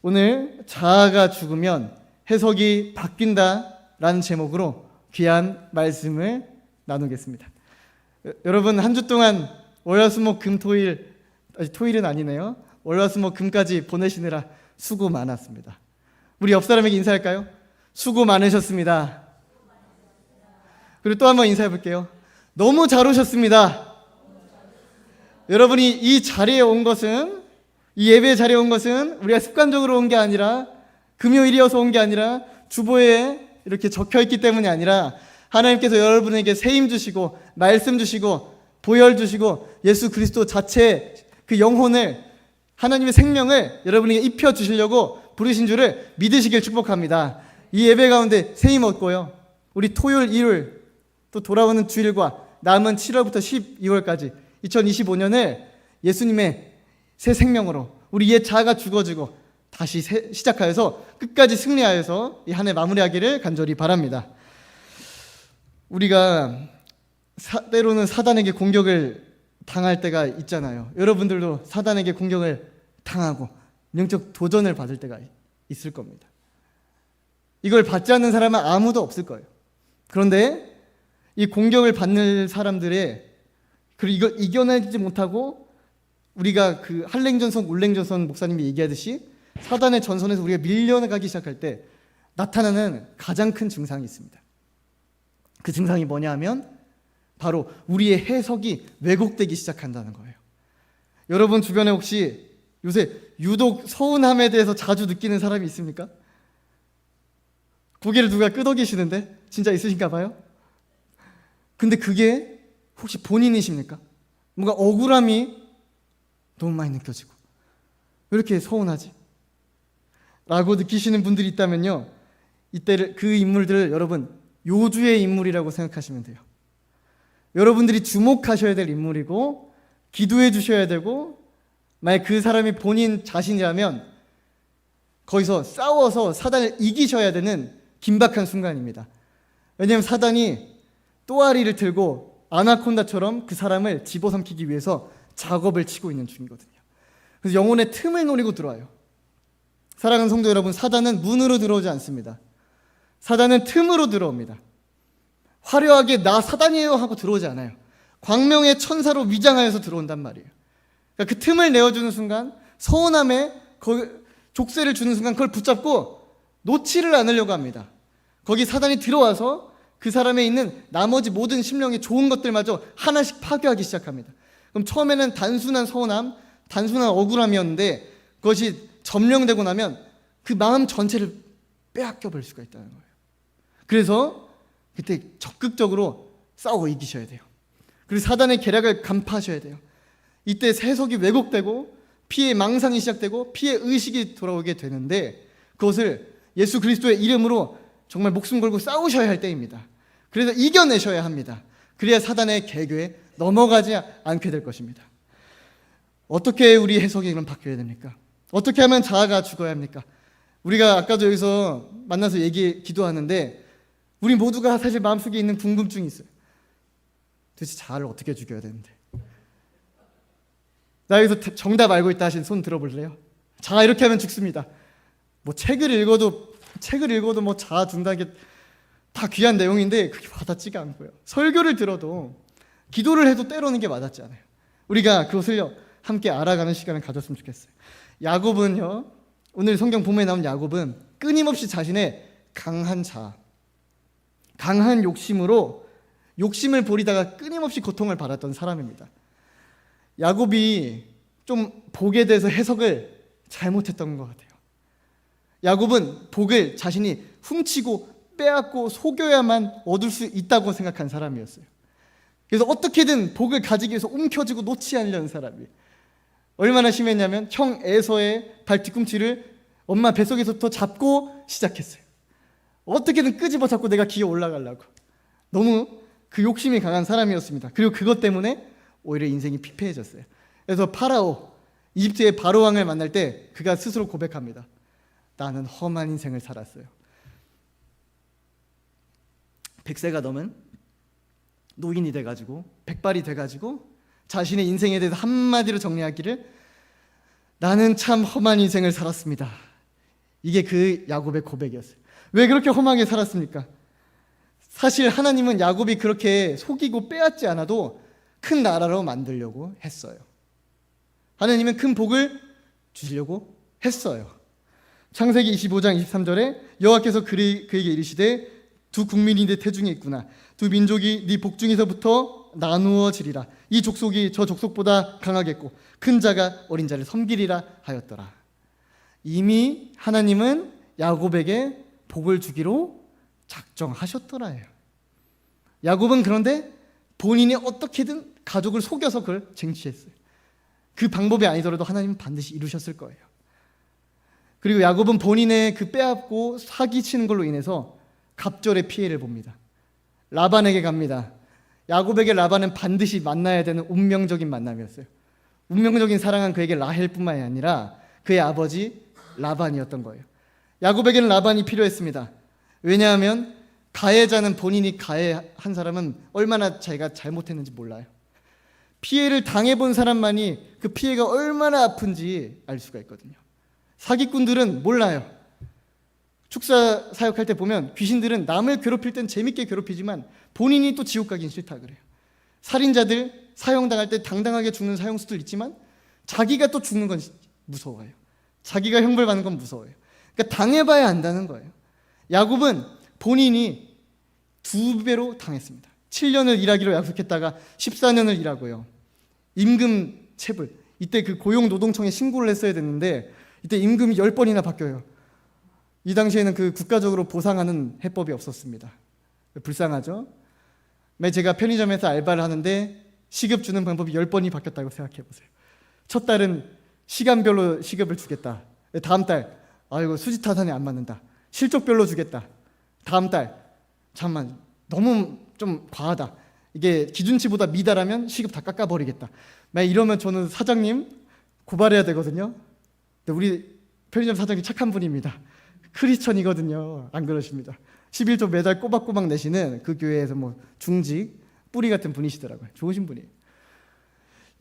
오늘 자아가 죽으면 해석이 바뀐다라는 제목으로 귀한 말씀을 나누겠습니다. 여러분, 한 주 동안 월화수목금토일, 토일은 아니네요. 월화수목금까지 보내시느라 수고 많았습니다. 우리 옆 사람에게 인사할까요? 수고 많으셨습니다. 그리고 또 한번 인사해 볼게요. 너무 잘 오셨습니다. 여러분이 이 자리에 온 것은, 이 예배 자리에 온 것은 우리가 습관적으로 온 게 아니라, 금요일이어서 온 게 아니라, 주보에 이렇게 적혀 있기 때문이 아니라, 하나님께서 여러분에게 세임 주시고 말씀 주시고 보혈 주시고 예수 그리스도 자체 그 영혼을, 하나님의 생명을 여러분에게 입혀 주시려고 부르신 줄을 믿으시길 축복합니다. 이 예배 가운데 세임 얻고요, 우리 토요일, 일요일 또 돌아오는 주일과 남은 7월부터 12월까지 2025년을 예수님의 새 생명으로, 우리 옛 자아가 죽어지고 다시 시작하여서 끝까지 승리하여서 이 한 해 마무리하기를 간절히 바랍니다. 우리가 때로는 사단에게 공격을 당할 때가 있잖아요. 여러분들도 사단에게 공격을 당하고 영적 도전을 받을 때가 있을 겁니다. 이걸 받지 않는 사람은 아무도 없을 거예요. 그런데 이 공격을 받는 사람들의, 그리고 이걸 이겨내지 못하고, 우리가 그 한랭전선, 울랭전선 목사님이 얘기하듯이 사단의 전선에서 우리가 밀려나가기 시작할 때 나타나는 가장 큰 증상이 있습니다. 그 증상이 뭐냐 하면 바로 우리의 해석이 왜곡되기 시작한다는 거예요. 여러분 주변에 혹시 요새 유독 서운함에 대해서 자주 느끼는 사람이 있습니까? 고개를 누가 끄덕이시는데 진짜 있으신가 봐요? 근데 그게 혹시 본인이십니까? 뭔가 억울함이 너무 많이 느껴지고, 왜 이렇게 서운하지? 라고 느끼시는 분들이 있다면요, 이때를, 그 인물들을 여러분 요주의 인물이라고 생각하시면 돼요. 여러분들이 주목하셔야 될 인물이고 기도해 주셔야 되고, 만약 그 사람이 본인 자신이라면 거기서 싸워서 사단을 이기셔야 되는 긴박한 순간입니다. 왜냐하면 사단이 또아리를 들고 아나콘다처럼 그 사람을 집어삼키기 위해서 작업을 치고 있는 중이거든요. 그래서 영혼의 틈을 노리고 들어와요. 사랑하는 성도 여러분, 사단은 문으로 들어오지 않습니다. 사단은 틈으로 들어옵니다. 화려하게 나 사단이에요 하고 들어오지 않아요. 광명의 천사로 위장하여서 들어온단 말이에요. 그러니까 그 틈을 내어주는 순간, 서운함에 족쇄를 주는 순간 그걸 붙잡고 놓지를 않으려고 합니다. 거기 사단이 들어와서 그 사람에 있는 나머지 모든 심령의 좋은 것들마저 하나씩 파괴하기 시작합니다. 그럼 처음에는 단순한 서운함, 단순한 억울함이었는데 그것이 점령되고 나면 그 마음 전체를 빼앗겨 버릴 수가 있다는 거예요. 그래서 그때 적극적으로 싸워 이기셔야 돼요. 그리고 사단의 계략을 간파하셔야 돼요. 이때 해석이 왜곡되고 피해 망상이 시작되고 피해 의식이 돌아오게 되는데, 그것을 예수 그리스도의 이름으로 정말 목숨 걸고 싸우셔야 할 때입니다. 그래서 이겨내셔야 합니다. 그래야 사단의 계교에 넘어가지 않게 될 것입니다. 어떻게 우리 해석이 그럼 바뀌어야 됩니까? 어떻게 하면 자아가 죽어야 합니까? 우리가 아까도 여기서 만나서 기도하는데 우리 모두가 사실 마음속에 있는 궁금증이 있어요. 도대체 자아를 어떻게 죽여야 되는데? 나 여기서 정답 알고 있다 하신 손 들어볼래요? 자아 이렇게 하면 죽습니다. 뭐 책을 읽어도 뭐 자아 죽는다는 게 다 귀한 내용인데 그게 와닿지가 않고요. 설교를 들어도, 기도를 해도 때로는 게 와닿지 않아요. 우리가 그것을요 함께 알아가는 시간을 가졌으면 좋겠어요. 야곱은요, 오늘 성경 본문에 나온 야곱은 끊임없이 자신의 강한 자아, 강한 욕심으로 욕심을 부리다가 끊임없이 고통을 받았던 사람입니다. 야곱이 좀 복에 대해서 해석을 잘못했던 것 같아요. 야곱은 복을 자신이 훔치고 빼앗고 속여야만 얻을 수 있다고 생각한 사람이었어요. 그래서 어떻게든 복을 가지기 위해서 움켜쥐고 놓지 않으려는 사람이, 얼마나 심했냐면 형 에서의 발 뒤꿈치를 엄마 뱃속에서부터 잡고 시작했어요. 어떻게든 끄집어 잡고 내가 기어 올라가려고. 너무 그 욕심이 강한 사람이었습니다. 그리고 그것 때문에 오히려 인생이 피폐해졌어요. 그래서 파라오, 이집트의 바로왕을 만날 때 그가 스스로 고백합니다. 나는 험한 인생을 살았어요. 100세가 넘은 노인이 돼가지고, 백발이 돼가지고 자신의 인생에 대해서 한마디로 정리하기를, 나는 참 험한 인생을 살았습니다. 이게 그 야곱의 고백이었어요. 왜 그렇게 험하게 살았습니까? 사실 하나님은 야곱이 그렇게 속이고 빼앗지 않아도 큰 나라로 만들려고 했어요. 하나님은 큰 복을 주시려고 했어요. 창세기 25장 23절에 여호와께서 그에게 이르시되 두 국민이 네 태중에 있구나. 두 민족이 네 복중에서부터 나누어지리라. 이 족속이 저 족속보다 강하겠고 큰 자가 어린 자를 섬기리라 하였더라. 이미 하나님은 야곱에게 복을 주기로 작정하셨더라요. 야곱은 그런데 본인이 어떻게든 가족을 속여서 그걸 쟁취했어요. 그 방법이 아니더라도 하나님은 반드시 이루셨을 거예요. 그리고 야곱은 본인의 그 빼앗고 사기치는 걸로 인해서 갑절의 피해를 봅니다. 라반에게 갑니다. 야곱에게 라반은 반드시 만나야 되는 운명적인 만남이었어요. 운명적인 사랑은 그에게 라헬뿐만이 아니라 그의 아버지 라반이었던 거예요. 야곱에게는 라반이 필요했습니다. 왜냐하면 가해자는 본인이 가해한 사람은 얼마나 자기가 잘못했는지 몰라요. 피해를 당해본 사람만이 그 피해가 얼마나 아픈지 알 수가 있거든요. 사기꾼들은 몰라요. 축사 사역할 때 보면 귀신들은 남을 괴롭힐 땐 재밌게 괴롭히지만 본인이 또 지옥 가긴 싫다 그래요. 살인자들 사형당할 때 당당하게 죽는 사형수들 있지만 자기가 또 죽는 건 무서워요. 자기가 형벌받는 건 무서워요. 그러니까 당해봐야 안다는 거예요. 야곱은 본인이 2배로 당했습니다. 7년을 일하기로 약속했다가 14년을 일하고요. 임금 체불, 이때 그 고용노동청에 신고를 했어야 됐는데 이때 임금이 10번이나 바뀌어요. 이 당시에는 그 국가적으로 보상하는 해법이 없었습니다. 불쌍하죠? 제가 편의점에서 알바를 하는데 시급 주는 방법이 10번이 바뀌었다고 생각해 보세요. 첫 달은 시간별로 시급을 주겠다. 다음 달 아이고 수지타산이 안 맞는다. 실적별로 주겠다. 다음 달 잠깐만 너무 좀 과하다. 이게 기준치보다 미달하면 시급 다 깎아버리겠다. 이러면 저는 사장님 고발해야 되거든요. 근데 우리 편의점 사장님 착한 분입니다. 크리스천이거든요. 안 그러십니다. 11조 매달 꼬박꼬박 내시는 그 교회에서 뭐 중직 뿌리 같은 분이시더라고요. 좋으신 분이에요.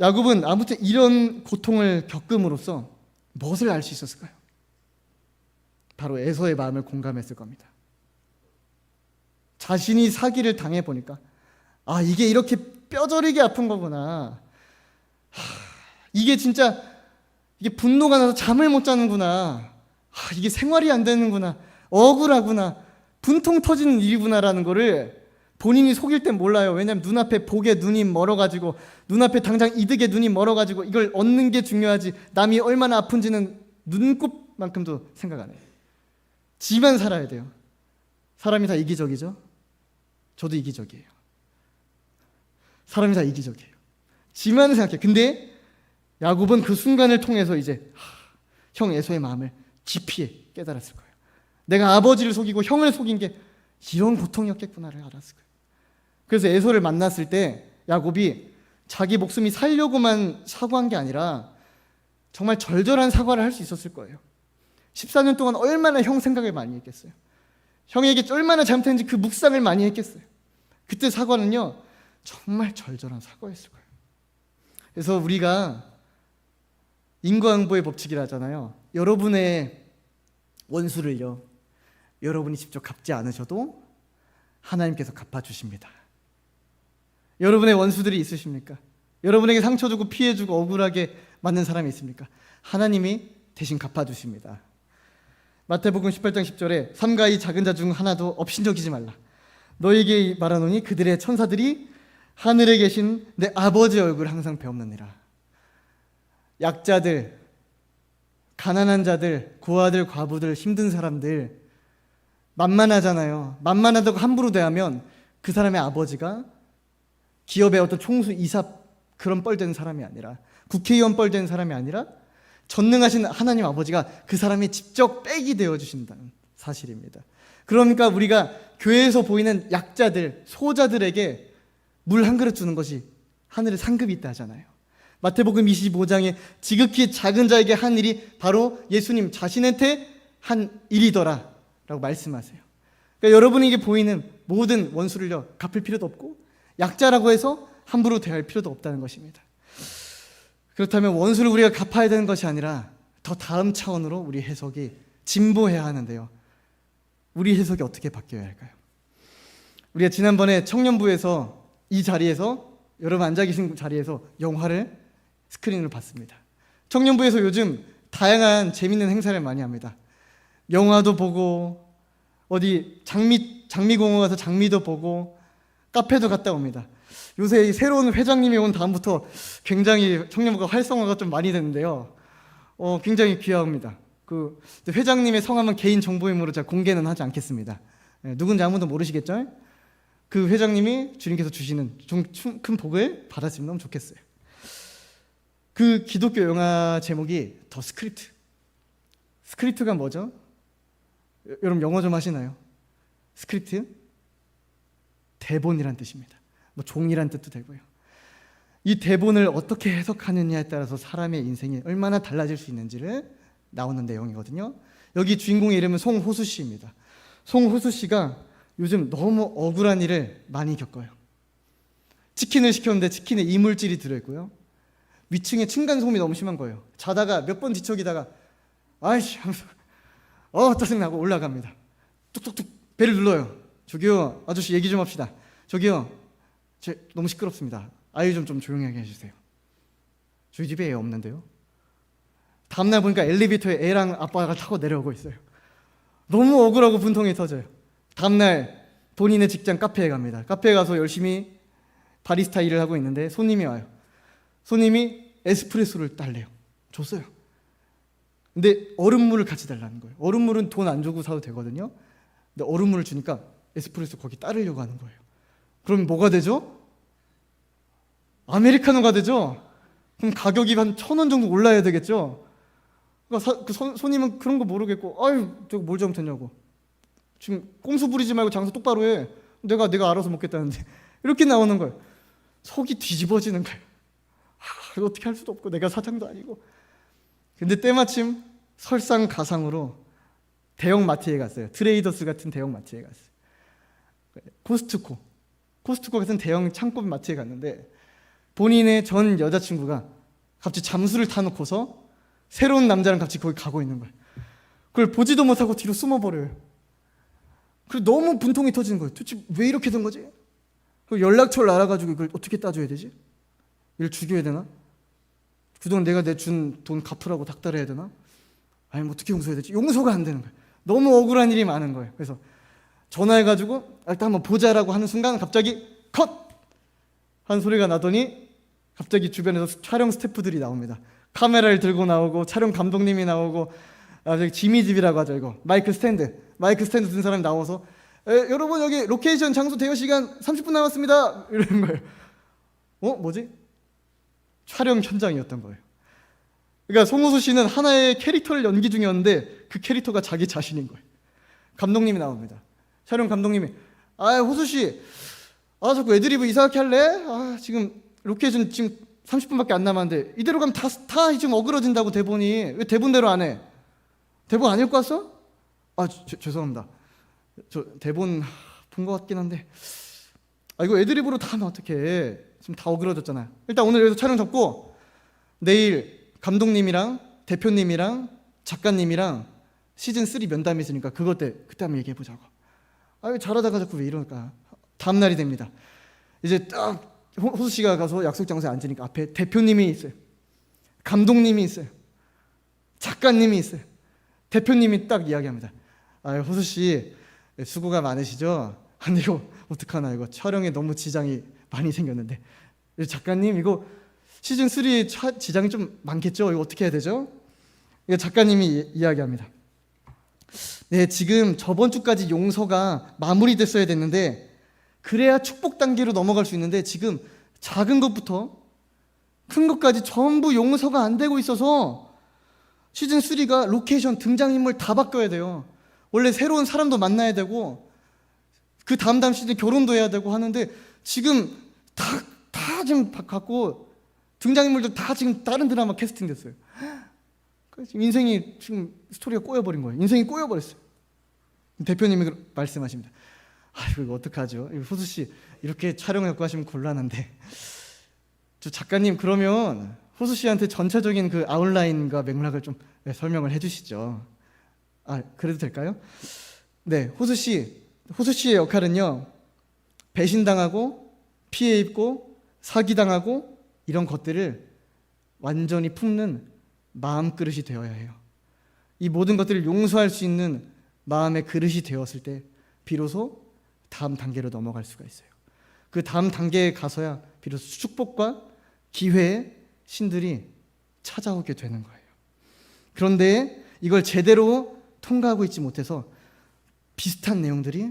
야곱은 아무튼 이런 고통을 겪음으로써 무엇을 알 수 있었을까요? 바로 에서의 마음을 공감했을 겁니다. 자신이 사기를 당해보니까 이게 이렇게 뼈저리게 아픈 거구나. 이게 진짜 이게 분노가 나서 잠을 못 자는구나. 이게 생활이 안 되는구나. 억울하구나. 분통 터지는 일이구나라는 거를 본인이 속일 땐 몰라요. 왜냐하면 눈앞에 복에 눈이 멀어가지고 눈앞에 당장 이득에 눈이 멀어가지고 이걸 얻는 게 중요하지 남이 얼마나 아픈지는 눈곱만큼도 생각 안 해요. 지만 살아야 돼요. 사람이 다 이기적이죠? 저도 이기적이에요. 사람이 다 이기적이에요. 지만 생각해요. 근데 야곱은 그 순간을 통해서 이제 형 에서의 마음을 깊이 깨달았을 거예요. 내가 아버지를 속이고 형을 속인 게 이런 고통이었겠구나를 알았을 거예요. 그래서 에서를 만났을 때 야곱이 자기 목숨이 살려고만 사과한 게 아니라 정말 절절한 사과를 할 수 있었을 거예요. 14년 동안 얼마나 형 생각을 많이 했겠어요. 형에게 얼마나 잘못했는지 그 묵상을 많이 했겠어요. 그때 사과는요 정말 절절한 사과였을 거예요. 그래서 우리가 인과응보의 법칙이라 하잖아요. 여러분의 원수를요 여러분이 직접 갚지 않으셔도 하나님께서 갚아주십니다. 여러분의 원수들이 있으십니까? 여러분에게 상처 주고 피해 주고 억울하게 맞는 사람이 있습니까? 하나님이 대신 갚아주십니다. 마태복음 18장 10절에 삼가 이 작은 자 중 하나도 업신여기지 말라. 너에게 말하노니 그들의 천사들이 하늘에 계신 내 아버지의 얼굴을 항상 배옵느니라. 약자들, 가난한 자들, 고아들, 과부들, 힘든 사람들 만만하잖아요. 만만하다고 함부로 대하면 그 사람의 아버지가 기업의 어떤 총수, 이사 그런 뻘된 사람이 아니라 국회의원 뻘된 사람이 아니라 전능하신 하나님 아버지가 그 사람이 직접 빽이 되어주신다는 사실입니다. 그러니까 우리가 교회에서 보이는 약자들, 소자들에게 물 한 그릇 주는 것이 하늘에 상급이 있다 하잖아요. 마태복음 25장에 지극히 작은 자에게 한 일이 바로 예수님 자신한테 한 일이더라 라고 말씀하세요. 그러니까 여러분에게 보이는 모든 원수를요 갚을 필요도 없고 약자라고 해서 함부로 대할 필요도 없다는 것입니다. 그렇다면 원수를 우리가 갚아야 되는 것이 아니라 더 다음 차원으로 우리 해석이 진보해야 하는데요. 우리 해석이 어떻게 바뀌어야 할까요? 우리가 지난번에 청년부에서 이 자리에서, 여러분 앉아 계신 자리에서 영화를 스크린으로 봤습니다. 청년부에서 요즘 다양한 재밌는 행사를 많이 합니다. 영화도 보고, 어디 장미공원 가서 장미도 보고, 카페도 갔다 옵니다. 요새 이 새로운 회장님이 온 다음부터 굉장히 청년부가 활성화가 좀 많이 되는데요. 굉장히 귀합니다. 그 회장님의 성함은 개인 정보이므로 제가 공개는 하지 않겠습니다. 누군지 아무도 모르시겠죠? 그 회장님이 주님께서 주시는 좀 큰 복을 받았으면 너무 좋겠어요. 그 기독교 영화 제목이 더 스크립트. 스크립트가 뭐죠? 여러분 영어 좀 하시나요? 스크립트? 대본이란 뜻입니다. 뭐 종이란 뜻도 되고요. 이 대본을 어떻게 해석하느냐에 따라서 사람의 인생이 얼마나 달라질 수 있는지를 나오는 내용이거든요. 여기 주인공의 이름은 송호수 씨입니다. 송호수 씨가 요즘 너무 억울한 일을 많이 겪어요. 치킨을 시켰는데 치킨에 이물질이 들어있고요. 위층에 층간소음이 너무 심한 거예요. 자다가 몇 번 뒤척이다가 아이씨 하면서 짜증나고 올라갑니다. 뚝뚝뚝 배를 눌러요. 저기요 아저씨 얘기 좀 합시다. 저기요 너무 시끄럽습니다. 아이 좀 조용하게 해주세요. 저희 집에 애 없는데요. 다음날 보니까 엘리베이터에 애랑 아빠가 타고 내려오고 있어요. 너무 억울하고 분통이 터져요. 다음날 본인의 직장 카페에 갑니다. 카페에 가서 열심히 바리스타 일을 하고 있는데 손님이 와요. 손님이 에스프레소를 달래요. 줬어요. 근데 얼음물을 같이 달라는 거예요. 얼음물은 돈 안 주고 사도 되거든요. 근데 얼음물을 주니까 에스프레소 거기 따르려고 하는 거예요. 그럼 뭐가 되죠? 아메리카노가 되죠? 그럼 가격이 한 1,000원 정도 올라야 되겠죠? 그러니까 손님은 그런 거 모르겠고 아유 저거 뭘 잘못했냐고, 지금 꼼수 부리지 말고 장사 똑바로 해, 내가 알아서 먹겠다는데 이렇게 나오는 거예요. 속이 뒤집어지는 거예요. 어떻게 할 수도 없고 내가 사장도 아니고. 근데 때마침 설상가상으로 대형 마트에 갔어요. 트레이더스 같은 대형 마트에 갔어요. 코스트코 같은 대형 창고 마트에 갔는데 본인의 전 여자친구가 갑자기 잠수를 타놓고서 새로운 남자랑 같이 거기 가고 있는 거예요. 그걸 보지도 못하고 뒤로 숨어버려요. 그리고 너무 분통이 터지는 거예요. 도대체 왜 이렇게 된 거지? 연락처를 알아가지고 이걸 어떻게 따줘야 되지? 얘를 죽여야 되나? 그동안 내가 준 돈 갚으라고 닥달해야 되나? 아니 뭐 어떻게 용서해야 되지? 용서가 안 되는 거예요. 너무 억울한 일이 많은 거예요. 그래서 전화해가지고 일단 한번 보자라고 하는 순간 갑자기 컷! 한 소리가 나더니 갑자기 주변에서 촬영 스태프들이 나옵니다. 카메라를 들고 나오고 촬영 감독님이 나오고 저기 지미집이라고 하죠. 이거 마이크 스탠드 든 사람이 나와서 여러분 여기 로케이션 장소 대여 시간 30분 남았습니다 이러는 거예요. 뭐지? 촬영 현장이었던 거예요. 그러니까 송호수 씨는 하나의 캐릭터를 연기 중이었는데 그 캐릭터가 자기 자신인 거예요. 감독님이 나옵니다. 촬영 감독님이 호수 씨 자꾸 애드리브 이상하게 할래? 지금 로케이션 지금 30분밖에 안 남았는데 이대로 가면 다 지금 어그러진다고 대본이. 왜 대본대로 안 해? 대본 안 읽고 왔어? 죄송합니다. 저 대본 본 것 같긴 한데 이거 애드리브로 다 하면 어떡해. 지금 다 어그러졌잖아요. 일단 오늘 여기서 촬영 접고 내일 감독님이랑 대표님이랑 작가님이랑 시즌3 면담이 있으니까 그때 한번 얘기해보자고. 잘하다가 자꾸 왜 이러니까. 다음날이 됩니다. 이제 딱 호수 씨가 가서 약속 장소에 앉으니까 앞에 대표님이 있어요. 감독님이 있어요. 작가님이 있어요. 대표님이 딱 이야기합니다. 호수 씨 수고가 많으시죠? 근데 이거 어떡하나, 이거 촬영에 너무 지장이 많이 생겼는데. 작가님 이거 시즌3 지장이 좀 많겠죠? 이거 어떻게 해야 되죠? 작가님이 이야기합니다. 네, 지금 저번 주까지 용서가 마무리됐어야 됐는데 그래야 축복 단계로 넘어갈 수 있는데 지금 작은 것부터 큰 것까지 전부 용서가 안 되고 있어서 시즌3가 로케이션 등장인물 다 바뀌어야 돼요. 원래 새로운 사람도 만나야 되고 그 다음 시즌 결혼도 해야 되고 하는데 지금 다 지금 갖고 등장인물들 다 지금 다른 드라마 캐스팅 됐어요. 지금 인생이 지금 스토리가 꼬여버린 거예요. 인생이 꼬여버렸어요. 대표님이 말씀하십니다. 이거 어떡하죠? 호수 씨 이렇게 촬영하고 하시면 곤란한데 저 작가님 그러면 호수 씨한테 전체적인 그 아웃라인과 맥락을 좀 설명을 해주시죠. 그래도 될까요? 네, 호수 씨의 역할은요, 배신당하고 피해 입고 사기당하고 이런 것들을 완전히 품는 마음 그릇이 되어야 해요. 이 모든 것들을 용서할 수 있는 마음의 그릇이 되었을 때 비로소 다음 단계로 넘어갈 수가 있어요. 그 다음 단계에 가서야 비로소 축복과 기회의 신들이 찾아오게 되는 거예요. 그런데 이걸 제대로 통과하고 있지 못해서 비슷한 내용들이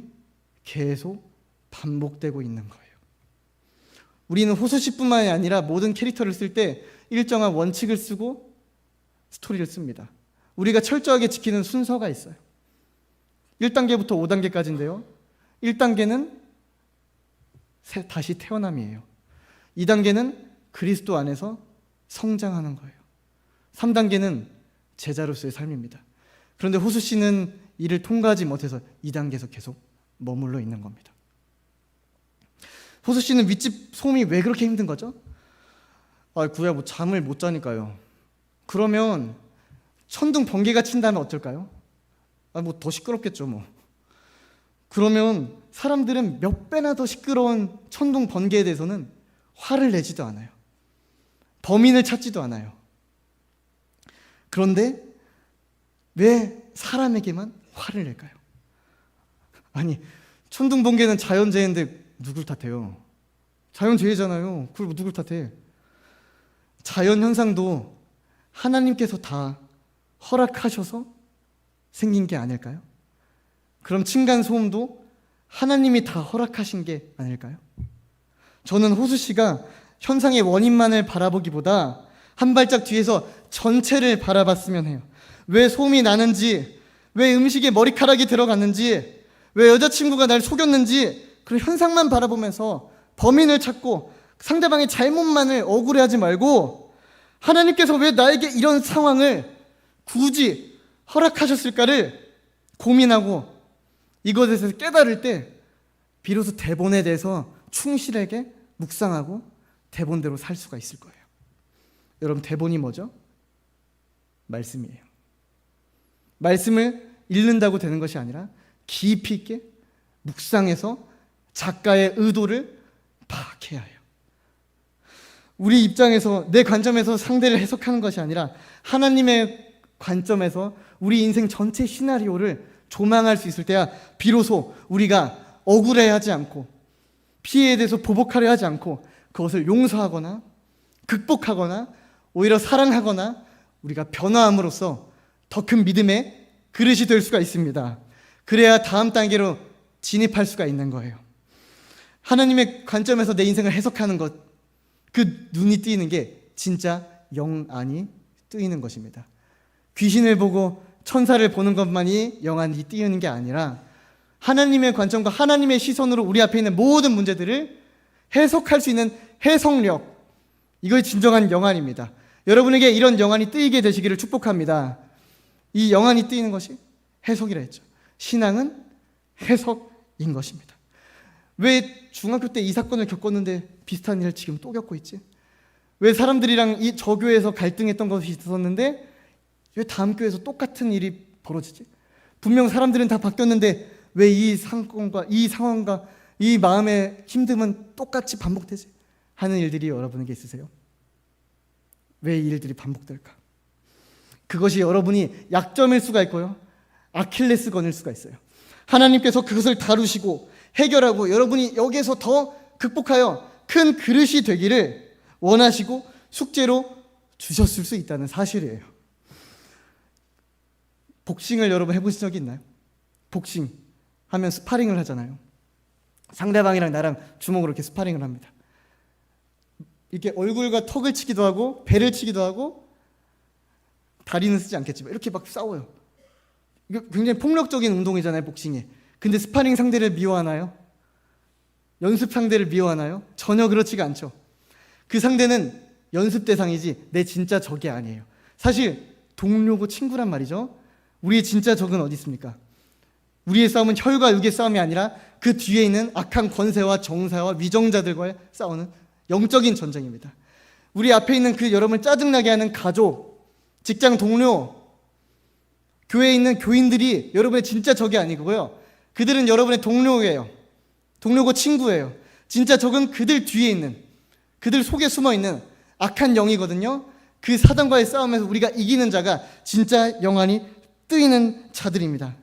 계속 반복되고 있는 거예요. 우리는 호수씨뿐만이 아니라 모든 캐릭터를 쓸 때 일정한 원칙을 쓰고 스토리를 씁니다. 우리가 철저하게 지키는 순서가 있어요. 1단계부터 5단계까지인데요. 1단계는 다시 태어남이에요. 2단계는 그리스도 안에서 성장하는 거예요. 3단계는 제자로서의 삶입니다. 그런데 호수씨는 이를 통과하지 못해서 2단계에서 계속 머물러 있는 겁니다. 호수씨는 윗집 소음이 왜 그렇게 힘든 거죠? 구야 잠을 못 자니까요. 그러면 천둥 번개가 친다면 어떨까요? 더 시끄럽겠죠 뭐. 그러면 사람들은 몇 배나 더 시끄러운 천둥 번개에 대해서는 화를 내지도 않아요. 범인을 찾지도 않아요. 그런데 왜 사람에게만 화를 낼까요? 천둥 번개는 자연재해인데 누굴 탓해요? 자연재해잖아요. 그걸 누굴 탓해? 자연현상도 하나님께서 다 허락하셔서 생긴 게 아닐까요? 그럼 층간소음도 하나님이 다 허락하신 게 아닐까요? 저는 호수씨가 현상의 원인만을 바라보기보다 한 발짝 뒤에서 전체를 바라봤으면 해요. 왜 소음이 나는지, 왜 음식에 머리카락이 들어갔는지, 왜 여자친구가 날 속였는지 그런 현상만 바라보면서 범인을 찾고 상대방의 잘못만을 억울해하지 말고 하나님께서 왜 나에게 이런 상황을 굳이 허락하셨을까를 고민하고 이것에 대해서 깨달을 때 비로소 대본에 대해서 충실하게 묵상하고 대본대로 살 수가 있을 거예요. 여러분, 대본이 뭐죠? 말씀이에요. 말씀을 읽는다고 되는 것이 아니라 깊이 있게 묵상해서 작가의 의도를 파악해야 해요. 우리 입장에서, 내 관점에서 상대를 해석하는 것이 아니라 하나님의 관점에서 우리 인생 전체 시나리오를 조망할 수 있을 때야 비로소 우리가 억울해하지 않고 피해에 대해서 보복하려 하지 않고 그것을 용서하거나 극복하거나 오히려 사랑하거나 우리가 변화함으로써 더 큰 믿음의 그릇이 될 수가 있습니다. 그래야 다음 단계로 진입할 수가 있는 거예요. 하나님의 관점에서 내 인생을 해석하는 것, 그 눈이 뜨이는 게 진짜 영안이 뜨이는 것입니다. 귀신을 보고 천사를 보는 것만이 영안이 뜨이는 게 아니라 하나님의 관점과 하나님의 시선으로 우리 앞에 있는 모든 문제들을 해석할 수 있는 해석력, 이것이 진정한 영안입니다. 여러분에게 이런 영안이 뜨이게 되시기를 축복합니다. 이 영안이 뜨이는 것이 해석이라 했죠. 신앙은 해석인 것입니다. 왜 중학교 때 이 사건을 겪었는데 비슷한 일을 지금 또 겪고 있지? 왜 사람들이랑 저 교회에서 갈등했던 것이 있었는데 왜 다음 교회에서 똑같은 일이 벌어지지? 분명 사람들은 다 바뀌었는데 왜 이 사건과 이 상황과 이 마음의 힘듦은 똑같이 반복되지? 하는 일들이 여러분에게 있으세요? 왜 이 일들이 반복될까? 그것이 여러분이 약점일 수가 있고요, 아킬레스건일 수가 있어요. 하나님께서 그것을 다루시고 해결하고 여러분이 여기에서 더 극복하여 큰 그릇이 되기를 원하시고 숙제로 주셨을 수 있다는 사실이에요. 복싱을 여러분 해보신 적이 있나요? 복싱 하면 스파링을 하잖아요. 상대방이랑 나랑 주먹으로 이렇게 스파링을 합니다. 이렇게 얼굴과 턱을 치기도 하고 배를 치기도 하고, 다리는 쓰지 않겠지만 이렇게 막 싸워요. 이게 굉장히 폭력적인 운동이잖아요, 복싱이. 근데 스파링 상대를 미워하나요? 연습 상대를 미워하나요? 전혀 그렇지가 않죠. 그 상대는 연습 대상이지 내 진짜 적이 아니에요. 사실 동료고 친구란 말이죠. 우리의 진짜 적은 어디 있습니까? 우리의 싸움은 혈과 육의 싸움이 아니라 그 뒤에 있는 악한 권세와 정사와 위정자들과의 싸우는 영적인 전쟁입니다. 우리 앞에 있는 그 여러분을 짜증나게 하는 가족, 직장 동료, 교회에 있는 교인들이 여러분의 진짜 적이 아니고요. 그들은 여러분의 동료예요. 동료고 친구예요. 진짜 적은 그들 뒤에 있는, 그들 속에 숨어 있는 악한 영이거든요. 그 사단과의 싸움에서 우리가 이기는 자가 진짜 영안이 뜨이는 자들입니다.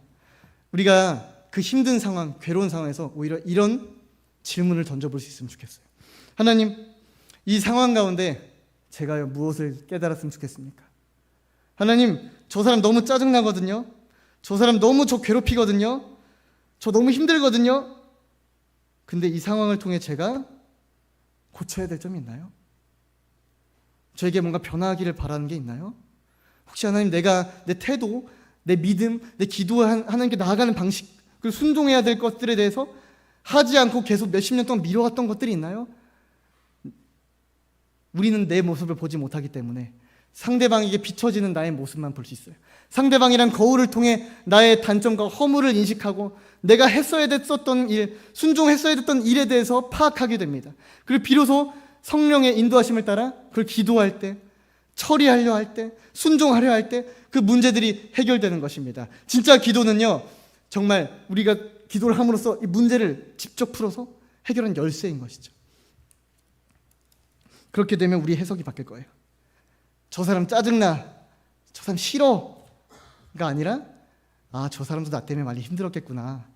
우리가 그 힘든 상황, 괴로운 상황에서 오히려 이런 질문을 던져볼 수 있으면 좋겠어요. 하나님, 이 상황 가운데 제가 무엇을 깨달았으면 좋겠습니까? 하나님, 저 사람 너무 짜증나거든요. 저 사람 너무 저 괴롭히거든요. 저 너무 힘들거든요. 근데 이 상황을 통해 제가 고쳐야 될 점이 있나요? 저에게 뭔가 변화하기를 바라는 게 있나요? 혹시 하나님, 내가 내 태도, 내 믿음, 내 기도하는 게 나아가는 방식을 순종해야 될 것들에 대해서 하지 않고 계속 몇십 년 동안 미뤄왔던 것들이 있나요? 우리는 내 모습을 보지 못하기 때문에 상대방에게 비춰지는 나의 모습만 볼 수 있어요. 상대방이란 거울을 통해 나의 단점과 허물을 인식하고 내가 했어야 됐었던 일, 순종했어야 됐던 일에 대해서 파악하게 됩니다. 그리고 비로소 성령의 인도하심을 따라 그걸 기도할 때, 처리하려 할 때, 순종하려 할 때 그 문제들이 해결되는 것입니다. 진짜 기도는요, 정말 우리가 기도를 함으로써 이 문제를 직접 풀어서 해결한 열쇠인 것이죠. 그렇게 되면 우리 해석이 바뀔 거예요. 저 사람 짜증나, 저 사람 싫어가 아니라 저 사람도 나 때문에 많이 힘들었겠구나.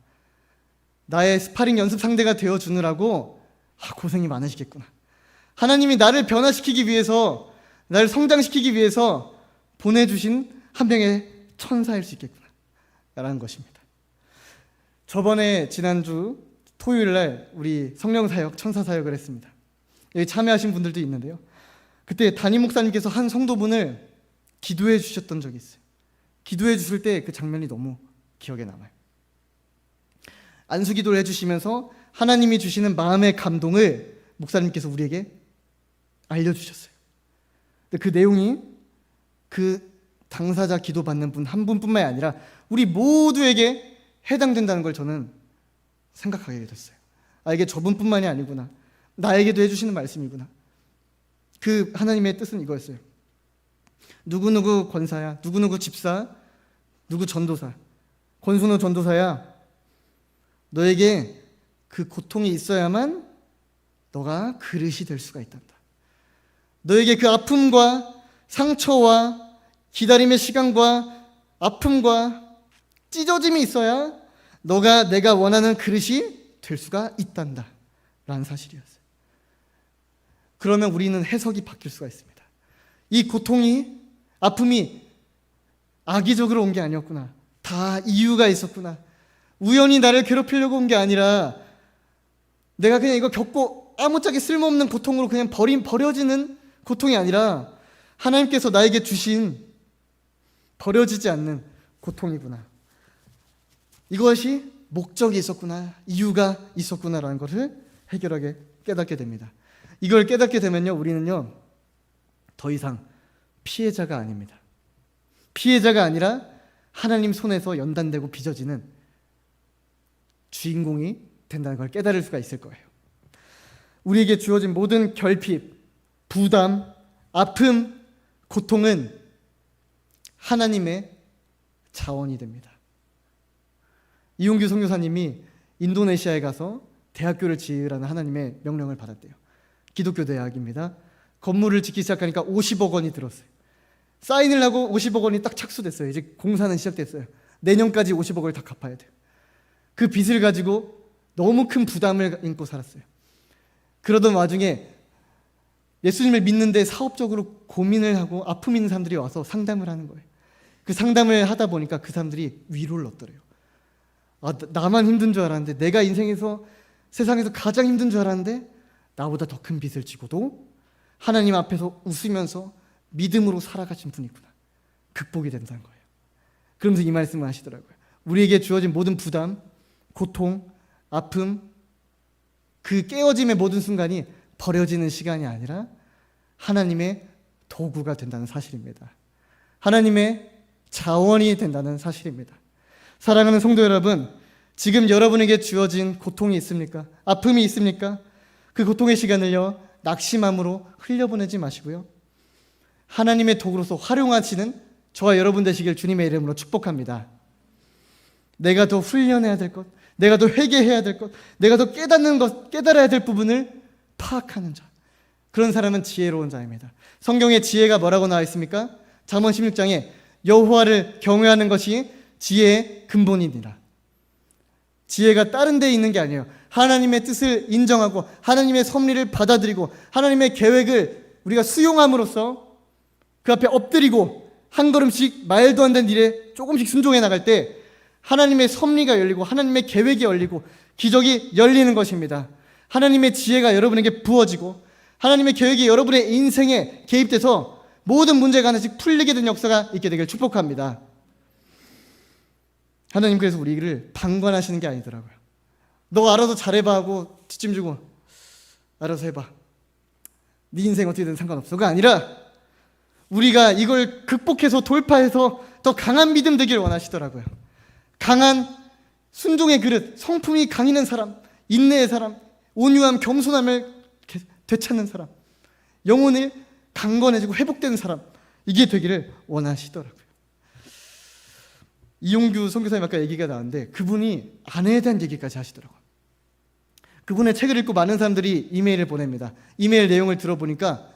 나의 스파링 연습 상대가 되어주느라고 고생이 많으시겠구나. 하나님이 나를 변화시키기 위해서, 나를 성장시키기 위해서 보내주신 한 명의 천사일 수 있겠구나 라는 것입니다. 저번에 지난주 토요일날 우리 성령사역, 천사사역을 했습니다. 여기 참여하신 분들도 있는데요, 그때 담임 목사님께서 한 성도분을 기도해 주셨던 적이 있어요. 기도해 주실 때 그 장면이 너무 기억에 남아요. 안수기도를 해주시면서 하나님이 주시는 마음의 감동을 목사님께서 우리에게 알려주셨어요. 근데 그 내용이 그 당사자 기도받는 분 한 분뿐만이 아니라 우리 모두에게 해당된다는 걸 저는 생각하게 됐어요. 이게 저분뿐만이 아니구나, 나에게도 해주시는 말씀이구나. 그 하나님의 뜻은 이거였어요. 누구누구 권사야, 누구누구 집사, 누구 전도사, 권순호 전도사야, 너에게 그 고통이 있어야만 너가 그릇이 될 수가 있단다. 너에게 그 아픔과 상처와 기다림의 시간과 아픔과 찢어짐이 있어야 너가 내가 원하는 그릇이 될 수가 있단다 라는 사실이었어요. 그러면 우리는 해석이 바뀔 수가 있습니다. 이 고통이, 아픔이 악의적으로 온 게 아니었구나, 다 이유가 있었구나. 우연히 나를 괴롭히려고 온 게 아니라 내가 그냥 이거 겪고 아무짝에 쓸모없는 고통으로 그냥 버려지는 고통이 아니라 하나님께서 나에게 주신 버려지지 않는 고통이구나. 이것이 목적이 있었구나, 이유가 있었구나라는 것을 해결하게 깨닫게 됩니다. 이걸 깨닫게 되면요, 우리는요 더 이상 피해자가 아닙니다. 피해자가 아니라 하나님 손에서 연단되고 빚어지는 주인공이 된다는 걸 깨달을 수가 있을 거예요. 우리에게 주어진 모든 결핍, 부담, 아픔, 고통은 하나님의 자원이 됩니다. 이용규 선교사님이 인도네시아에 가서 대학교를 지으라는 하나님의 명령을 받았대요. 기독교 대학입니다. 건물을 짓기 시작하니까 50억 원이 들었어요. 사인을 하고 50억 원이 딱 착수됐어요. 이제 공사는 시작됐어요. 내년까지 50억 원을 다 갚아야 돼요. 그 빚을 가지고 너무 큰 부담을 안고 살았어요. 그러던 와중에 예수님을 믿는데 사업적으로 고민을 하고 아픔 있는 사람들이 와서 상담을 하는 거예요. 그 상담을 하다 보니까 그 사람들이 위로를 얻더래요. 나만 힘든 줄 알았는데, 내가 인생에서 세상에서 가장 힘든 줄 알았는데 나보다 더 큰 빚을 지고도 하나님 앞에서 웃으면서 믿음으로 살아가신 분이구나, 극복이 된다는 거예요. 그러면서 이 말씀을 하시더라고요. 우리에게 주어진 모든 부담, 고통, 아픔, 그 깨어짐의 모든 순간이 버려지는 시간이 아니라 하나님의 도구가 된다는 사실입니다. 하나님의 자원이 된다는 사실입니다. 사랑하는 성도 여러분, 지금 여러분에게 주어진 고통이 있습니까? 아픔이 있습니까? 그 고통의 시간을요, 낙심함으로 흘려보내지 마시고요, 하나님의 도구로서 활용하시는 저와 여러분 되시길 주님의 이름으로 축복합니다. 내가 더 훈련해야 될 것, 내가 더 회개해야 될 것, 내가 더 깨달아야 될 부분을 파악하는 자, 그런 사람은 지혜로운 자입니다. 성경에 지혜가 뭐라고 나와 있습니까? 잠언 16장에 여호와를 경외하는 것이 지혜의 근본이니라. 지혜가 다른 데 있는 게 아니에요. 하나님의 뜻을 인정하고 하나님의 섭리를 받아들이고 하나님의 계획을 우리가 수용함으로써 그 앞에 엎드리고 한 걸음씩 말도 안 되는 일에 조금씩 순종해 나갈 때 하나님의 섭리가 열리고 하나님의 계획이 열리고 기적이 열리는 것입니다. 하나님의 지혜가 여러분에게 부어지고 하나님의 계획이 여러분의 인생에 개입돼서 모든 문제가 하나씩 풀리게 된 역사가 있게 되길 축복합니다. 하나님 그래서 우리를 방관하시는 게 아니더라고요. 너 알아서 잘해봐 하고 뒷짐 주고 알아서 해봐. 네 인생 어떻게든 상관없어. 그가 아니라 우리가 이걸 극복해서 돌파해서 더 강한 믿음 되길 원하시더라고요. 강한 순종의 그릇, 성품이 강인한 사람, 인내의 사람, 온유함, 겸손함을 되찾는 사람, 영혼을 강건해지고 회복되는 사람, 이게 되기를 원하시더라고요. 이용규 선교사님 아까 얘기가 나왔는데 그분이 아내에 대한 얘기까지 하시더라고요. 그분의 책을 읽고 많은 사람들이 이메일을 보냅니다. 이메일 내용을 들어보니까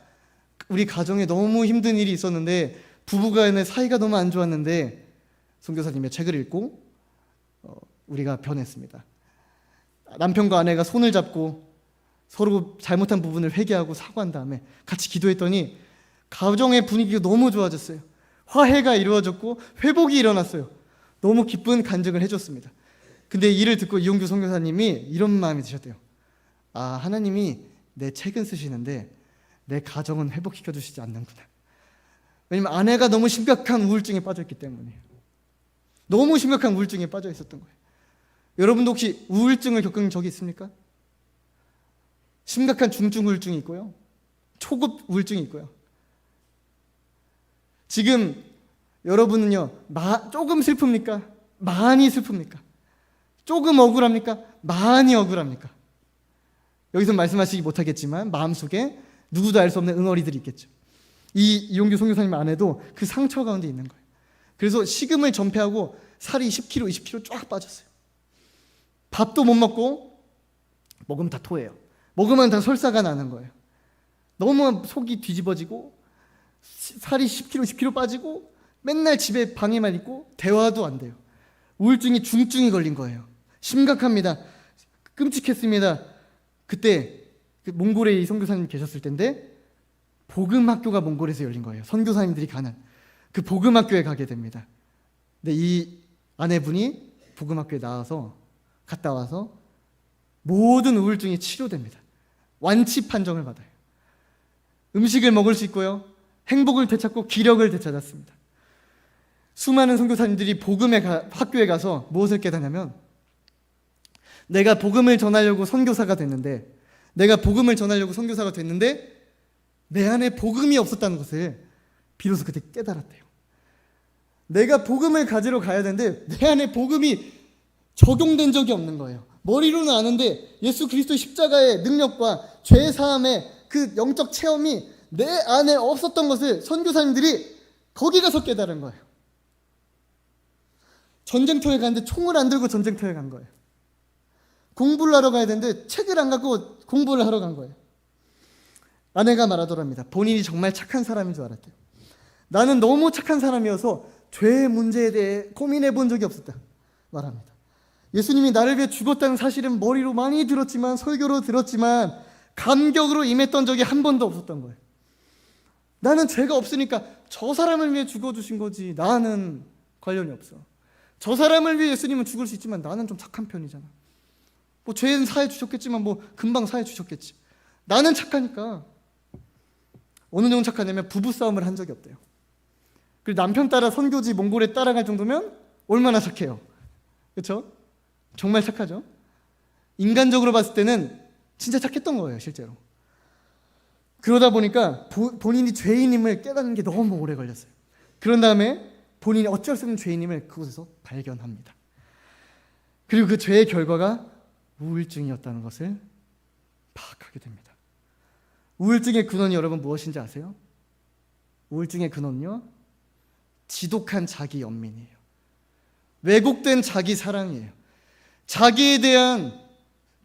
우리 가정에 너무 힘든 일이 있었는데 부부간의 사이가 너무 안 좋았는데 선교사님의 책을 읽고 우리가 변했습니다. 남편과 아내가 손을 잡고 서로 잘못한 부분을 회개하고 사과한 다음에 같이 기도했더니 가정의 분위기가 너무 좋아졌어요. 화해가 이루어졌고 회복이 일어났어요. 너무 기쁜 간증을 해줬습니다. 근데 이를 듣고 이용규 선교사님이 이런 마음이 드셨대요. 아, 하나님이 내 책은 쓰시는데 내 가정은 회복시켜 주시지 않는구나. 왜냐면 아내가 너무 심각한 우울증에 빠져있기 때문이에요. 너무 심각한 우울증에 빠져 있었던 거예요. 여러분도 혹시 우울증을 겪은 적이 있습니까? 심각한 중증 우울증이 있고요, 초급 우울증이 있고요. 지금 여러분은요, 조금 슬픕니까? 많이 슬픕니까? 조금 억울합니까? 많이 억울합니까? 여기서 말씀하시기 못하겠지만 마음속에 누구도 알 수 없는 응어리들이 있겠죠. 이 이용규 선교사님 아내도 그 상처 가운데 있는 거예요. 그래서 식음을 전폐하고 살이 10kg, 20kg 쫙 빠졌어요. 밥도 못 먹고 먹으면 다 토해요. 먹으면 다 설사가 나는 거예요. 너무 속이 뒤집어지고 살이 10kg, 10kg 빠지고 맨날 집에 방에만 있고 대화도 안 돼요. 우울증이 중증이 걸린 거예요. 심각합니다. 끔찍했습니다. 그때 그 몽골에 이 선교사님 계셨을 텐데 복음학교가 몽골에서 열린 거예요. 선교사님들이 가는 그 복음학교에 가게 됩니다. 근데 이 아내분이 복음학교에 갔다 와서 모든 우울증이 치료됩니다. 완치 판정을 받아요. 음식을 먹을 수 있고요, 행복을 되찾고 기력을 되찾았습니다. 수많은 선교사님들이 복음의 학교에 가서 무엇을 깨닫냐면 내가 복음을 전하려고 선교사가 됐는데 내 안에 복음이 없었다는 것을 비로소 그때 깨달았대요. 내가 복음을 가지러 가야 되는데 내 안에 복음이 적용된 적이 없는 거예요. 머리로는 아는데 예수 그리스도의 십자가의 능력과 죄 사함의 그 영적 체험이 내 안에 없었던 것을 선교사님들이 거기 가서 깨달은 거예요. 전쟁터에 가는데 총을 안 들고 전쟁터에 간 거예요. 공부를 하러 가야 되는데 책을 안 갖고 공부를 하러 간 거예요. 아내가 말하더랍니다. 본인이 정말 착한 사람인 줄 알았대요. 나는 너무 착한 사람이어서 죄의 문제에 대해 고민해 본 적이 없었다 말합니다. 예수님이 나를 위해 죽었다는 사실은 머리로 많이 들었지만, 설교로 들었지만 감격으로 임했던 적이 한 번도 없었던 거예요. 나는 죄가 없으니까 저 사람을 위해 죽어주신 거지 나는 관련이 없어. 저 사람을 위해 예수님은 죽을 수 있지만 나는 좀 착한 편이잖아. 뭐 죄는 사해 주셨겠지만 뭐 금방 사해 주셨겠지. 나는 착하니까. 어느 정도 착하냐면 부부싸움을 한 적이 없대요. 그리고 남편 따라 선교지 몽골에 따라갈 정도면 얼마나 착해요. 그렇죠? 정말 착하죠. 인간적으로 봤을 때는 진짜 착했던 거예요, 실제로. 그러다 보니까 본인이 죄인임을 깨닫는 게 너무 오래 걸렸어요. 그런 다음에 본인이 어쩔 수 없는 죄인임을 그곳에서 발견합니다. 그리고 그 죄의 결과가 우울증이었다는 것을 파악하게 됩니다. 우울증의 근원이 여러분 무엇인지 아세요? 우울증의 근원은요, 지독한 자기 연민이에요. 왜곡된 자기 사랑이에요. 자기에 대한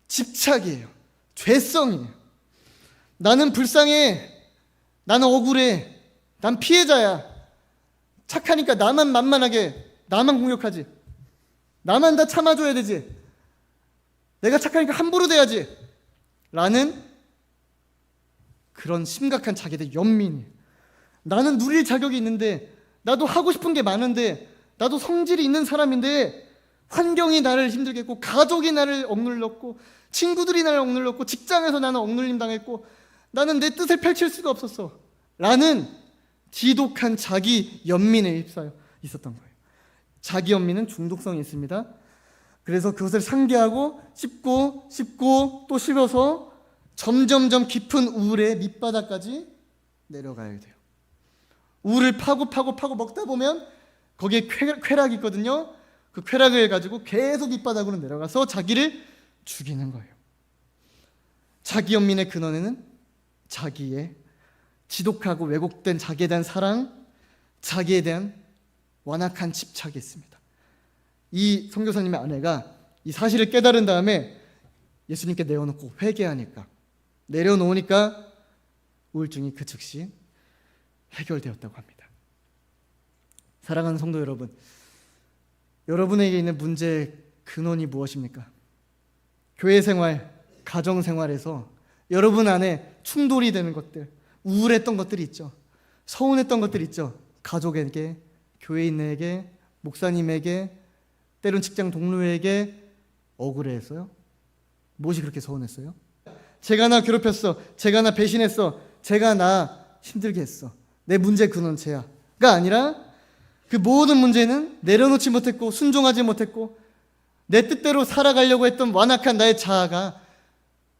집착이에요. 죄성이에요. 나는 불쌍해. 나는 억울해. 난 피해자야. 착하니까 나만 만만하게, 나만 공격하지. 나만 다 참아줘야 되지. 내가 착하니까 함부로 대야지. 라는 그런 심각한 자기에 대한 연민이에요. 나는 누릴 자격이 있는데, 나도 하고 싶은 게 많은데, 나도 성질이 있는 사람인데 환경이 나를 힘들게 했고, 가족이 나를 억눌렀고, 친구들이 나를 억눌렀고, 직장에서 나는 억눌림 당했고, 나는 내 뜻을 펼칠 수가 없었어 라는 지독한 자기 연민에 휩싸여 있었던 거예요. 자기 연민은 중독성이 있습니다. 그래서 그것을 상기하고 씹고 또 씹어서 점점점 깊은 우울의 밑바닥까지 내려가야 돼요. 우울을 파고 먹다 보면 거기에 쾌락이 있거든요. 그 쾌락을 가지고 계속 밑바닥으로 내려가서 자기를 죽이는 거예요. 자기 연민의 근원에는 자기의 지독하고 왜곡된 자기에 대한 사랑, 자기에 대한 완악한 집착이 있습니다. 이 선교사님의 아내가 이 사실을 깨달은 다음에 예수님께 내어놓고 회개하니까, 내려놓으니까 우울증이 그 즉시 해결되었다고 합니다. 사랑하는 성도 여러분, 여러분에게 있는 문제의 근원이 무엇입니까? 교회 생활, 가정 생활에서 여러분 안에 충돌이 되는 것들, 우울했던 것들이 있죠. 서운했던 것들이 있죠. 가족에게, 교회인에게, 목사님에게, 때론 직장 동료에게 억울해했어요? 무엇이 그렇게 서운했어요? 제가 나 괴롭혔어. 제가 나 배신했어. 제가 나 힘들게 했어. 내 문제 근원 쟤야가 아니라 그 모든 문제는 내려놓지 못했고 순종하지 못했고 내 뜻대로 살아가려고 했던 완악한 나의 자아가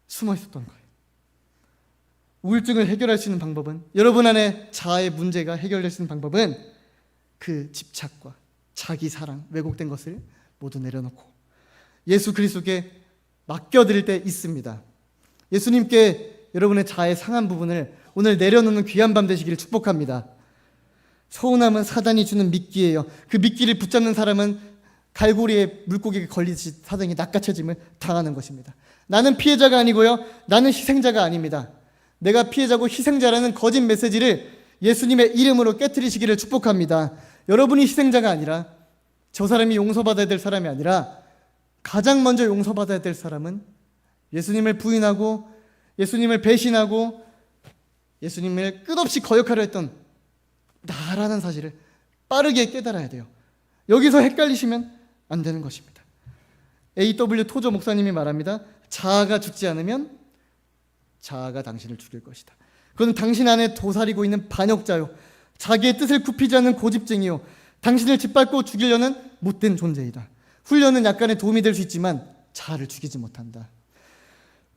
숨어 있었던 거예요. 우울증을 해결할 수 있는 방법은, 여러분 안에 자아의 문제가 해결될 수 있는 방법은 그 집착과 자기 사랑, 왜곡된 것을 모두 내려놓고 예수 그리스도께 맡겨드릴 때 있습니다. 예수님께 여러분의 자아의 상한 부분을 오늘 내려놓는 귀한 밤 되시기를 축복합니다. 서운함은 사단이 주는 미끼예요. 그 미끼를 붙잡는 사람은 갈고리에 물고기가 걸리듯이 사단이 낚아채짐을 당하는 것입니다. 나는 피해자가 아니고요, 나는 희생자가 아닙니다. 내가 피해자고 희생자라는 거짓 메시지를 예수님의 이름으로 깨트리시기를 축복합니다. 여러분이 희생자가 아니라, 저 사람이 용서받아야 될 사람이 아니라 가장 먼저 용서받아야 될 사람은 예수님을 부인하고 예수님을 배신하고 예수님을 끝없이 거역하려 했던 나라는 사실을 빠르게 깨달아야 돼요. 여기서 헷갈리시면 안 되는 것입니다. A.W. 토저 목사님이 말합니다. 자아가 죽지 않으면 자아가 당신을 죽일 것이다. 그건 당신 안에 도사리고 있는 반역자요, 자기의 뜻을 굽히지 않는 고집쟁이요, 당신을 짓밟고 죽이려는 못된 존재이다. 훈련은 약간의 도움이 될 수 있지만 자아를 죽이지 못한다.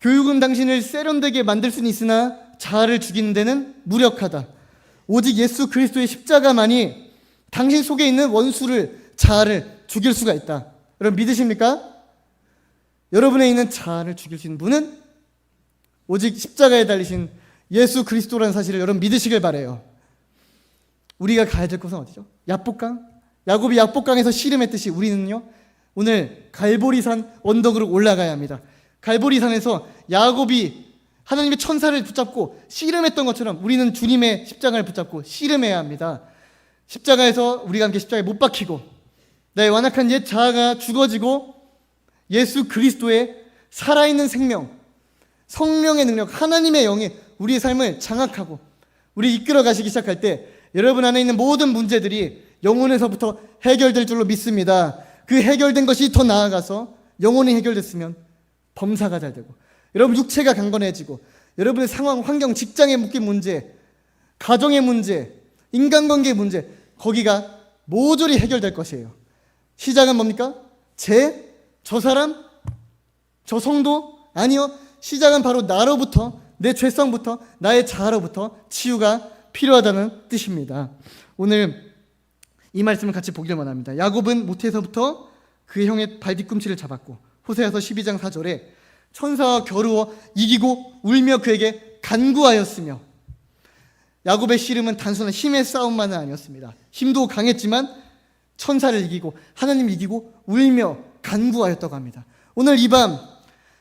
교육은 당신을 세련되게 만들 수는 있으나 자아를 죽이는 데는 무력하다. 오직 예수 그리스도의 십자가만이 당신 속에 있는 원수를, 자아를 죽일 수가 있다. 여러분 믿으십니까? 여러분에 있는 자아를 죽일 수 있는 분은 오직 십자가에 달리신 예수 그리스도라는 사실을 여러분 믿으시길 바라요. 우리가 가야 될 곳은 어디죠? 야복강? 야곱이 야복강에서 씨름했듯이 우리는요, 오늘 갈보리산 언덕으로 올라가야 합니다. 갈보리산에서 야곱이 하나님의 천사를 붙잡고 씨름했던 것처럼 우리는 주님의 십자가를 붙잡고 씨름해야 합니다. 십자가에서 우리가 함께 십자가에 못 박히고 나의 완악한 옛 자아가 죽어지고 예수 그리스도의 살아있는 생명, 성령의 능력, 하나님의 영이 우리의 삶을 장악하고 우리 이끌어 가시기 시작할 때 여러분 안에 있는 모든 문제들이 영혼에서부터 해결될 줄로 믿습니다. 그 해결된 것이 더 나아가서 영혼이 해결됐으면 범사가 잘 되고, 여러분 육체가 강건해지고, 여러분의 상황, 환경, 직장에 묶인 문제, 가정의 문제, 인간관계의 문제, 거기가 모조리 해결될 것이에요. 시작은 뭡니까? 저 사람, 저 성도? 아니요. 시작은 바로 나로부터, 내 죄성부터, 나의 자아로부터 치유가 필요하다는 뜻입니다. 오늘 이 말씀을 같이 보기를 원합니다. 야곱은 모태에서부터 그 형의 발뒤꿈치를 잡았고, 호세아서 12장 4절에 천사와 겨루어 이기고 울며 그에게 간구하였으며, 야곱의 씨름은 단순한 힘의 싸움만은 아니었습니다. 힘도 강했지만 천사를 이기고 하나님 이기고 울며 간구하였다고 합니다. 오늘 이 밤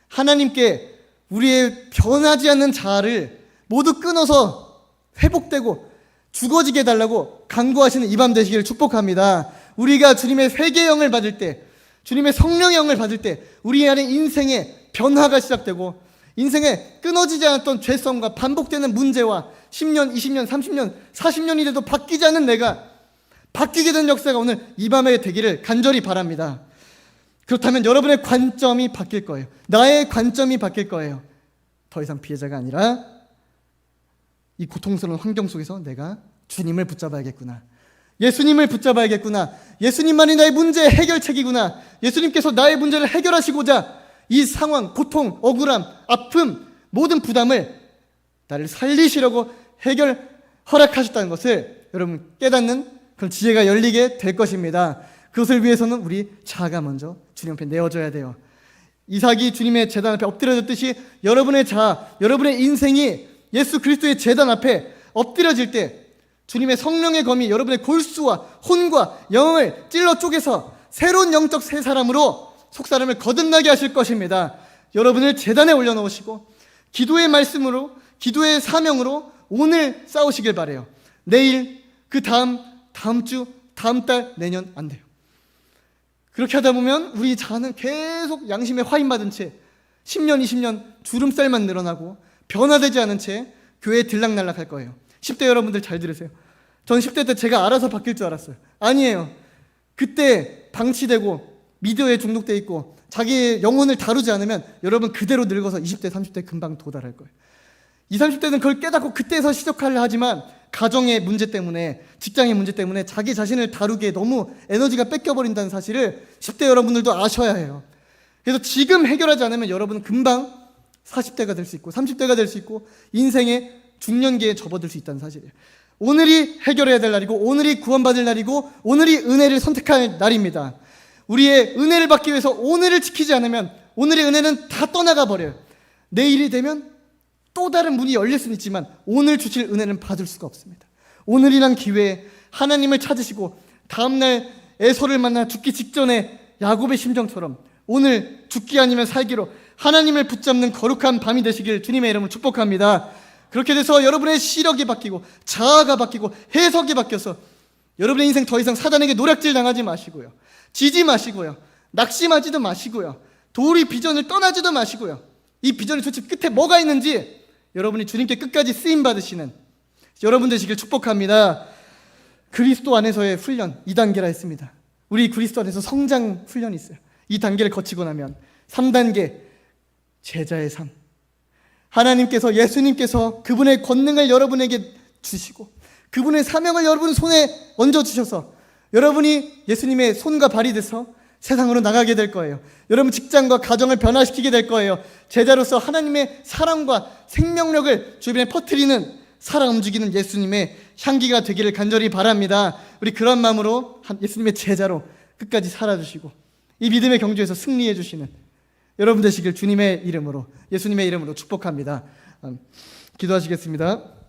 하나님께 우리의 변하지 않는 자아를 모두 끊어서 회복되고 죽어지게 해달라고 간구하시는 이 밤 되시기를 축복합니다. 우리가 주님의 회개의 영을 받을 때, 주님의 성령의 영을 받을 때 우리 안에 인생의 변화가 시작되고 인생에 끊어지지 않았던 죄성과 반복되는 문제와 10년, 20년, 30년, 40년이 돼도 바뀌지 않는 내가 바뀌게 된 역사가 오늘 이 밤에 되기를 간절히 바랍니다. 그렇다면 여러분의 관점이 바뀔 거예요. 나의 관점이 바뀔 거예요. 더 이상 피해자가 아니라 이 고통스러운 환경 속에서 내가 주님을 붙잡아야겠구나. 예수님을 붙잡아야겠구나. 예수님만이 나의 문제의 해결책이구나. 예수님께서 나의 문제를 해결하시고자 이 상황, 고통, 억울함, 아픔, 모든 부담을 나를 살리시려고 허락하셨다는 것을 여러분 깨닫는 그런 지혜가 열리게 될 것입니다. 그것을 위해서는 우리 자아가 먼저 주님 앞에 내어줘야 돼요. 이삭이 주님의 제단 앞에 엎드려졌듯이 여러분의 자아, 여러분의 인생이 예수 그리스도의 제단 앞에 엎드려질 때 주님의 성령의 검이 여러분의 골수와 혼과 영을 찔러 쪼개서 새로운 영적 새 사람으로 속 사람을 거듭나게 하실 것입니다. 여러분을 제단에 올려놓으시고 기도의 말씀으로, 기도의 사명으로 오늘 싸우시길 바래요. 내일, 그 다음 주, 다음 달, 내년 안 돼요. 그렇게 하다 보면 우리 자아는 계속 양심에 화인받은 채 10년, 20년 주름살만 늘어나고 변화되지 않은 채 교회에 들락날락 할 거예요. 10대 여러분들 잘 들으세요. 전 10대 때 제가 알아서 바뀔 줄 알았어요. 아니에요. 그때 방치되고 미디어에 중독돼 있고 자기의 영혼을 다루지 않으면 여러분 그대로 늙어서 20대, 30대 금방 도달할 거예요. 20, 30대는 그걸 깨닫고 그때서 시작하려 하지만 가정의 문제 때문에, 직장의 문제 때문에 자기 자신을 다루기에 너무 에너지가 뺏겨버린다는 사실을 10대 여러분들도 아셔야 해요. 그래서 지금 해결하지 않으면 여러분은 금방 40대가 될 수 있고 30대가 될 수 있고 인생의 중년기에 접어들 수 있다는 사실이에요. 오늘이 해결해야 될 날이고 오늘이 구원받을 날이고 오늘이 은혜를 선택할 날입니다. 우리의 은혜를 받기 위해서 오늘을 지키지 않으면 오늘의 은혜는 다 떠나가 버려요. 내일이 되면 또 다른 문이 열릴 수는 있지만 오늘 주실 은혜는 받을 수가 없습니다. 오늘이란 기회에 하나님을 찾으시고 다음날 에서를 만나 죽기 직전에 야곱의 심정처럼 오늘 죽기 아니면 살기로 하나님을 붙잡는 거룩한 밤이 되시길 주님의 이름으로 축복합니다. 그렇게 돼서 여러분의 시력이 바뀌고 자아가 바뀌고 해석이 바뀌어서 여러분의 인생 더 이상 사단에게 노략질 당하지 마시고요, 지지 마시고요, 낙심하지도 마시고요, 도리 비전을 떠나지도 마시고요, 이 비전의 도대체 끝에 뭐가 있는지 여러분이 주님께 끝까지 쓰임받으시는 여러분 되시길 축복합니다. 그리스도 안에서의 훈련 2단계라 했습니다. 우리 그리스도 안에서 성장 훈련이 있어요. 이 단계를 거치고 나면 3단계 제자의 삶. 하나님께서, 예수님께서 그분의 권능을 여러분에게 주시고 그분의 사명을 여러분 손에 얹어주셔서 여러분이 예수님의 손과 발이 돼서 세상으로 나가게 될 거예요. 여러분 직장과 가정을 변화시키게 될 거예요. 제자로서 하나님의 사랑과 생명력을 주변에 퍼뜨리는, 살아 움직이는 예수님의 향기가 되기를 간절히 바랍니다. 우리 그런 마음으로 예수님의 제자로 끝까지 살아주시고 이 믿음의 경주에서 승리해 주시는 여러분 되시길 주님의 이름으로, 예수님의 이름으로 축복합니다. 기도하시겠습니다.